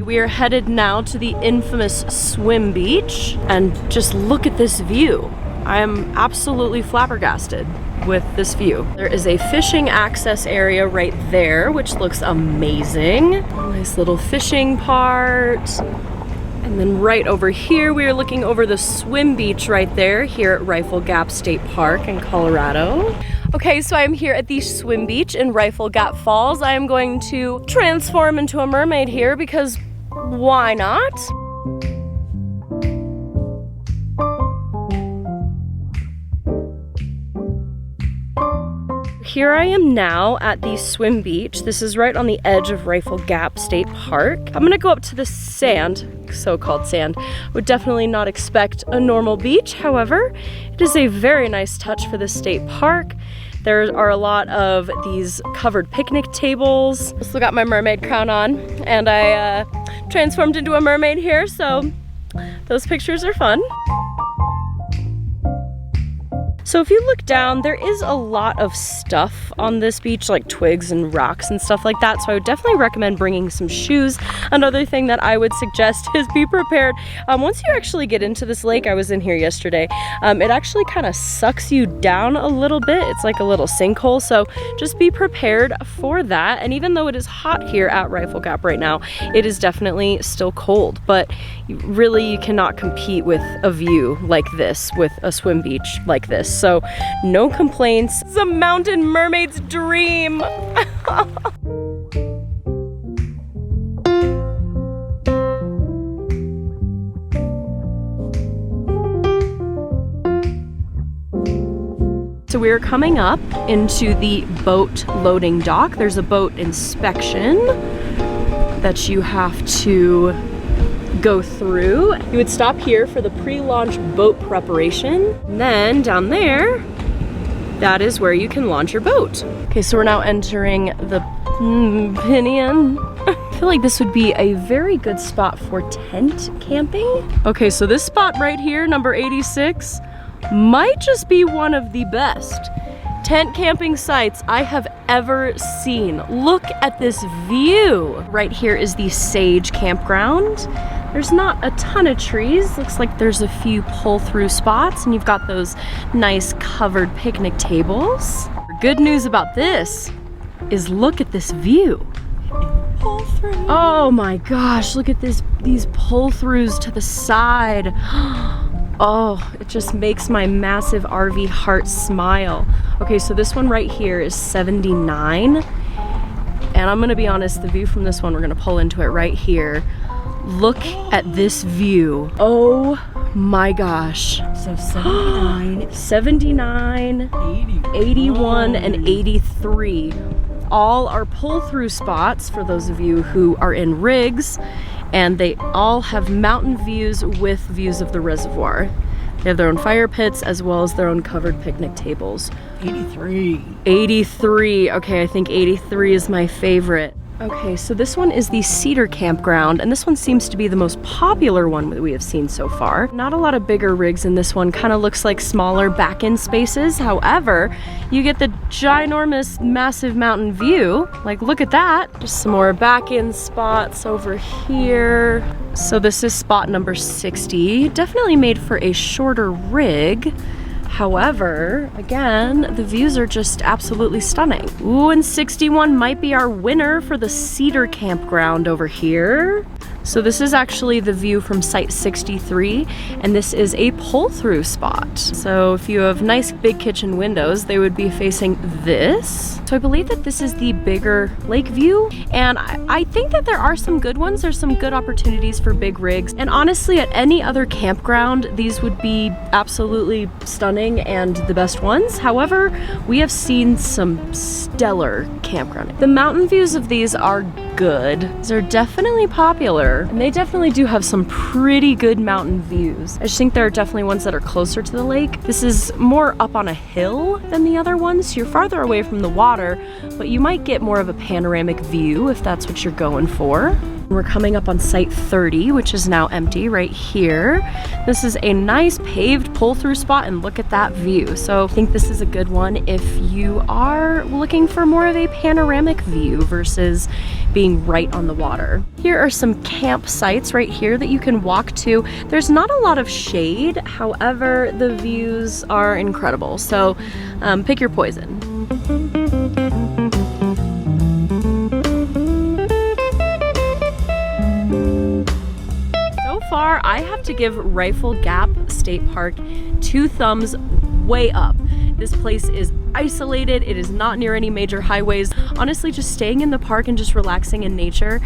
we are headed now to the infamous swim beach, and just look at this view. I am absolutely flabbergasted with this view. There is a fishing access area right there, which looks amazing. Nice little fishing part. And then right over here, we are looking over the swim beach right there, here at Rifle Gap State Park in Colorado. Okay, so I'm here at the swim beach in Rifle Gap Falls. I am going to transform into a mermaid here because why not? Here I am now at the swim beach. This is right on the edge of Rifle Gap State Park. I'm gonna go up to the sand, so-called sand. Would definitely not expect a normal beach. However, it is a very nice touch for this state park. There are a lot of these covered picnic tables. I still got my mermaid crown on, and I transformed into a mermaid here, so those pictures are fun. So if you look down, there is a lot of stuff on this beach, like twigs and rocks and stuff like that. So I would definitely recommend bringing some shoes. Another thing that I would suggest is be prepared. Once you actually get into this lake, I was in here yesterday, it actually kind of sucks you down a little bit. It's like a little sinkhole. So just be prepared for that. And even though it is hot here at Rifle Gap right now, it is definitely still cold. But really, you cannot compete with a view like this, with a swim beach like this. So no complaints. It's a mountain mermaid's dream. So we are coming up into the boat loading dock. There's a boat inspection that you have to go through. You would stop here for the pre-launch boat preparation. And then down there, that is where you can launch your boat. Okay, so we're now entering the Pinion. I feel like this would be a very good spot for tent camping. Okay, so this spot right here, number 86, might just be one of the best tent camping sites I have ever seen. Look at this view. Right here is the Cedar Campground. There's not a ton of trees. Looks like there's a few pull-through spots, and you've got those nice covered picnic tables. Good news about this is look at this view. Pull-through. Oh my gosh, look at these pull-throughs to the side. Oh, it just makes my massive RV heart smile. Okay, so this one right here is 79. And I'm gonna be honest, the view from this one, we're gonna pull into it right here. Look at this view. Oh my gosh. So 79, 79, 81, and 83. All are pull-through spots for those of you who are in rigs, and they all have mountain views with views of the reservoir. They have their own fire pits as well as their own covered picnic tables. 83. 83. Okay, I think 83 is my favorite. Okay, so this one is the Cedar Campground, and this one seems to be the most popular one that we have seen so far. Not a lot of bigger rigs in this one, kind of looks like smaller back-end spaces. However, you get the ginormous, massive mountain view. Like, look at that. Just some more back-end spots over here. So this is spot number 60. Definitely made for a shorter rig. However, again, the views are just absolutely stunning. Ooh, and 61 might be our winner for the Cedar Campground over here. So this is actually the view from site 63, and this is a pull-through spot. So if you have nice big kitchen windows, they would be facing this. So I believe that this is the bigger lake view, and I think that there are some good ones. There's some good opportunities for big rigs, and honestly, at any other campground, these would be absolutely stunning and the best ones. However, we have seen some stellar campground. The mountain views of these are good. They're definitely popular, and they definitely do have some pretty good mountain views. I just think there are definitely ones that are closer to the lake. This is more up on a hill than the other ones, so you're farther away from the water, but you might get more of a panoramic view if that's what you're going for. We're coming up on site 30, which is now empty right here. This is a nice paved pull-through spot, and look at that view. So I think this is a good one if you are looking for more of a panoramic view versus being right on the water. Here are some campsites right here that you can walk to. There's not a lot of shade, however, the views are incredible. So pick your poison. Far, I have to give Rifle Gap State Park 2 thumbs way up. This place is isolated, it is not near any major highways. Honestly, just staying in the park and just relaxing in nature,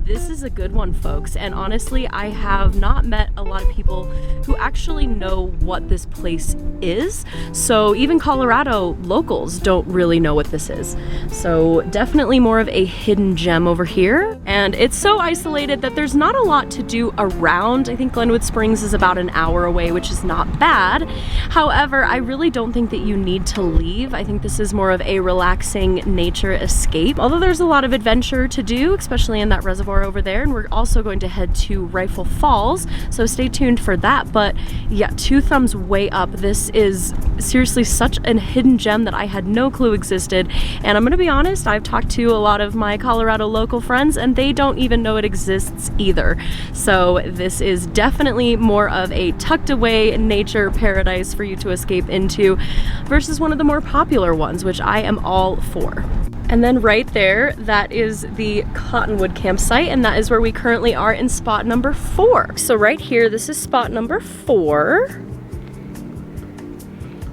this is a good one, folks. And honestly, I have not met a lot of people who actually know what this place is. So even Colorado locals don't really know what this is. So definitely more of a hidden gem over here. And it's so isolated that there's not a lot to do around. I think Glenwood Springs is about an hour away, which is not bad. However, I really don't think that you need to leave. I think this is more of a relaxing nature escape. Although there's a lot of adventure to do, especially in that reservoir over there, and we're also going to head to Rifle Falls, so stay tuned for that. But yeah, 2 thumbs way up. This is seriously such a hidden gem that I had no clue existed, and I'm gonna be honest, I've talked to a lot of my Colorado local friends and they don't even know it exists either. So this is definitely more of a tucked away nature paradise for you to escape into versus one of the more popular ones, which I am all for. And then right there, that is the Cottonwood campsite, and that is where we currently are in spot number 4. So right here, this is spot number 4.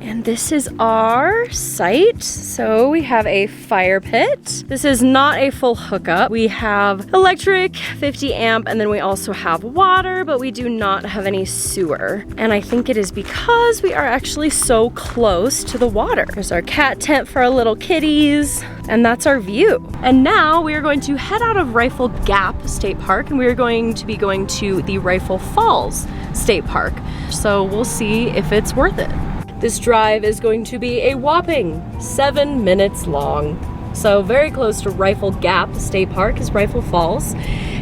And this is our site. So we have a fire pit. This is not a full hookup. We have electric, 50 amp, and then we also have water, but we do not have any sewer. And I think it is because we are actually so close to the water. There's our cat tent for our little kitties, and that's our view. And now we are going to head out of Rifle Gap State Park, and we are going to be going to the Rifle Falls State Park. So we'll see if it's worth it. This drive is going to be a whopping 7 minutes long. So very close to Rifle Gap State Park is Rifle Falls.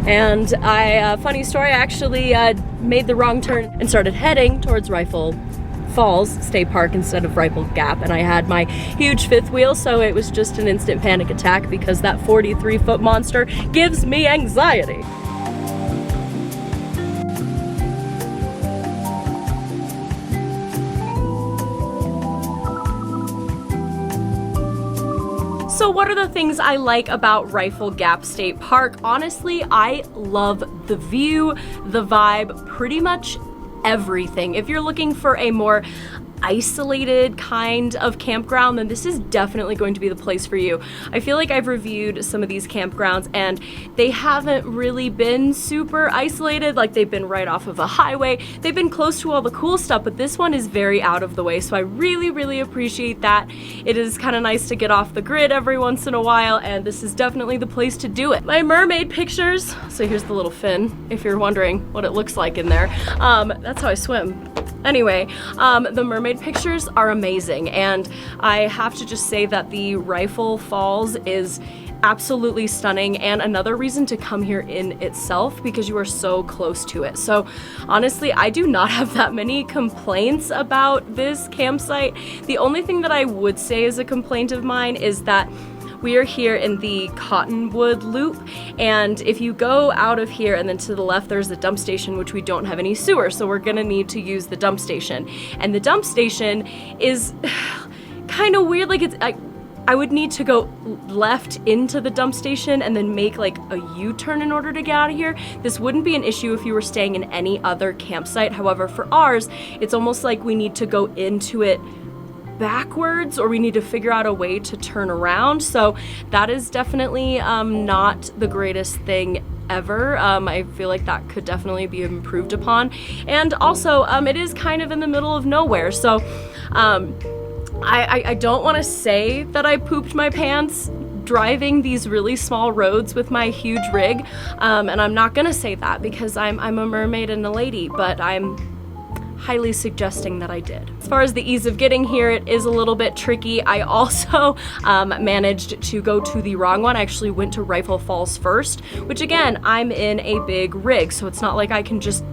And funny story, I actually made the wrong turn and started heading towards Rifle Falls State Park instead of Rifle Gap, and I had my huge 5th wheel, so it was just an instant panic attack because that 43-foot monster gives me anxiety. So what are the things I like about Rifle Gap State Park? Honestly, I love the view, the vibe, pretty much everything. If you're looking for a more isolated kind of campground, then this is definitely going to be the place for you. I feel like I've reviewed some of these campgrounds and they haven't really been super isolated, like they've been right off of a highway. They've been close to all the cool stuff, but this one is very out of the way, so I really appreciate that. It is kind of nice to get off the grid every once in a while, and this is definitely the place to do it. My mermaid pictures, so here's the little fin, if you're wondering what it looks like in there. That's how I swim. Anyway, the mermaid pictures are amazing, and I have to just say that the Rifle Falls is absolutely stunning, and another reason to come here in itself because you are so close to it. So honestly, I do not have that many complaints about this campsite. The only thing that I would say is a complaint of mine is that we are here in the Cottonwood loop, and if you go out of here and then to the left there's the dump station, which we don't have any sewer, so we're gonna need to use the dump station. And the dump station is kind of weird, like I would need to go left into the dump station and then make like a U-turn in order to get out of here. This wouldn't be an issue if you were staying in any other campsite. However, for ours, it's almost like we need to go into it backwards, or we need to figure out a way to turn around. So that is definitely not the greatest thing ever. I feel like that could definitely be improved upon. And also, it is kind of in the middle of nowhere. So I don't want to say that I pooped my pants driving these really small roads with my huge rig, and I'm not gonna say that because I'm a mermaid and a lady, but I'm highly suggesting that I did. As far as the ease of getting here, it is a little bit tricky. I also managed to go to the wrong one. I actually went to Rifle Falls first, which again, I'm in a big rig, so it's not like I can just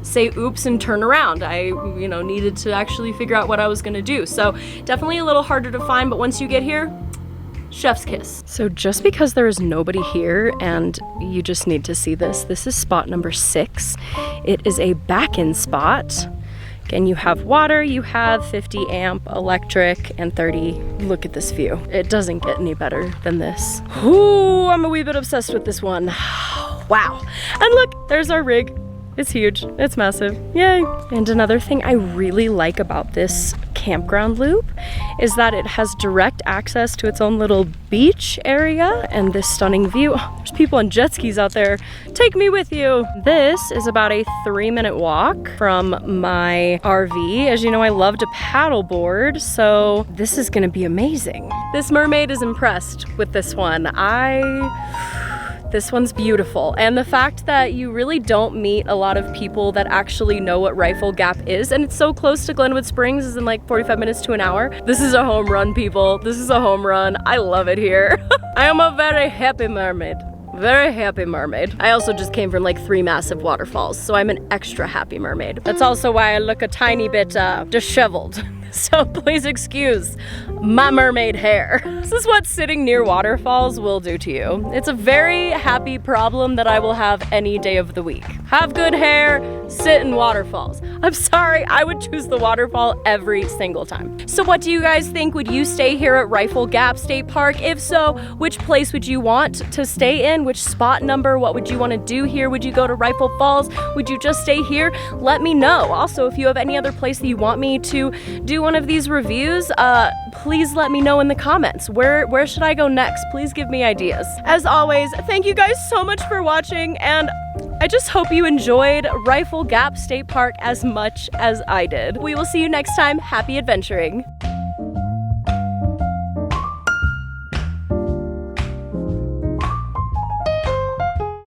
say oops and turn around. I, needed to actually figure out what I was gonna do. So definitely a little harder to find, but once you get here, chef's kiss. So just because there is nobody here, and you just need to see this, this is spot number 6. It is a back-in spot. Again, you have water, you have 50 amp electric and 30. Look at this view. It doesn't get any better than this. Ooh, I'm a wee bit obsessed with this one. Wow. And look, there's our rig. It's huge, it's massive, yay. And another thing I really like about this campground loop is that it has direct access to its own little beach area and this stunning view. Oh, there's people on jet skis out there. Take me with you. This is about a 3-minute walk from my RV. As you know, I love to paddleboard, so this is gonna be amazing. This mermaid is impressed with this one. This one's beautiful. And the fact that you really don't meet a lot of people that actually know what Rifle Gap is, and it's so close to Glenwood Springs, is in like 45 minutes to an hour. This is a home run, people. This is a home run. I love it here. I am a very happy mermaid. Very happy mermaid. I also just came from like 3 massive waterfalls, so I'm an extra happy mermaid. That's also why I look a tiny bit disheveled. So please excuse my mermaid hair. This is what sitting near waterfalls will do to you. It's a very happy problem that I will have any day of the week. Have good hair, sit in waterfalls. I'm sorry, I would choose the waterfall every single time. So what do you guys think? Would you stay here at Rifle Gap State Park? If so, which place would you want to stay in? Which spot number? What would you want to do here? Would you go to Rifle Falls? Would you just stay here? Let me know. Also, if you have any other place that you want me to do one of these reviews, please let me know in the comments. Where should I go next? Please give me ideas. As always, thank you guys so much for watching, and I just hope you enjoyed Rifle Gap State Park as much as I did. We will see you next time. Happy adventuring.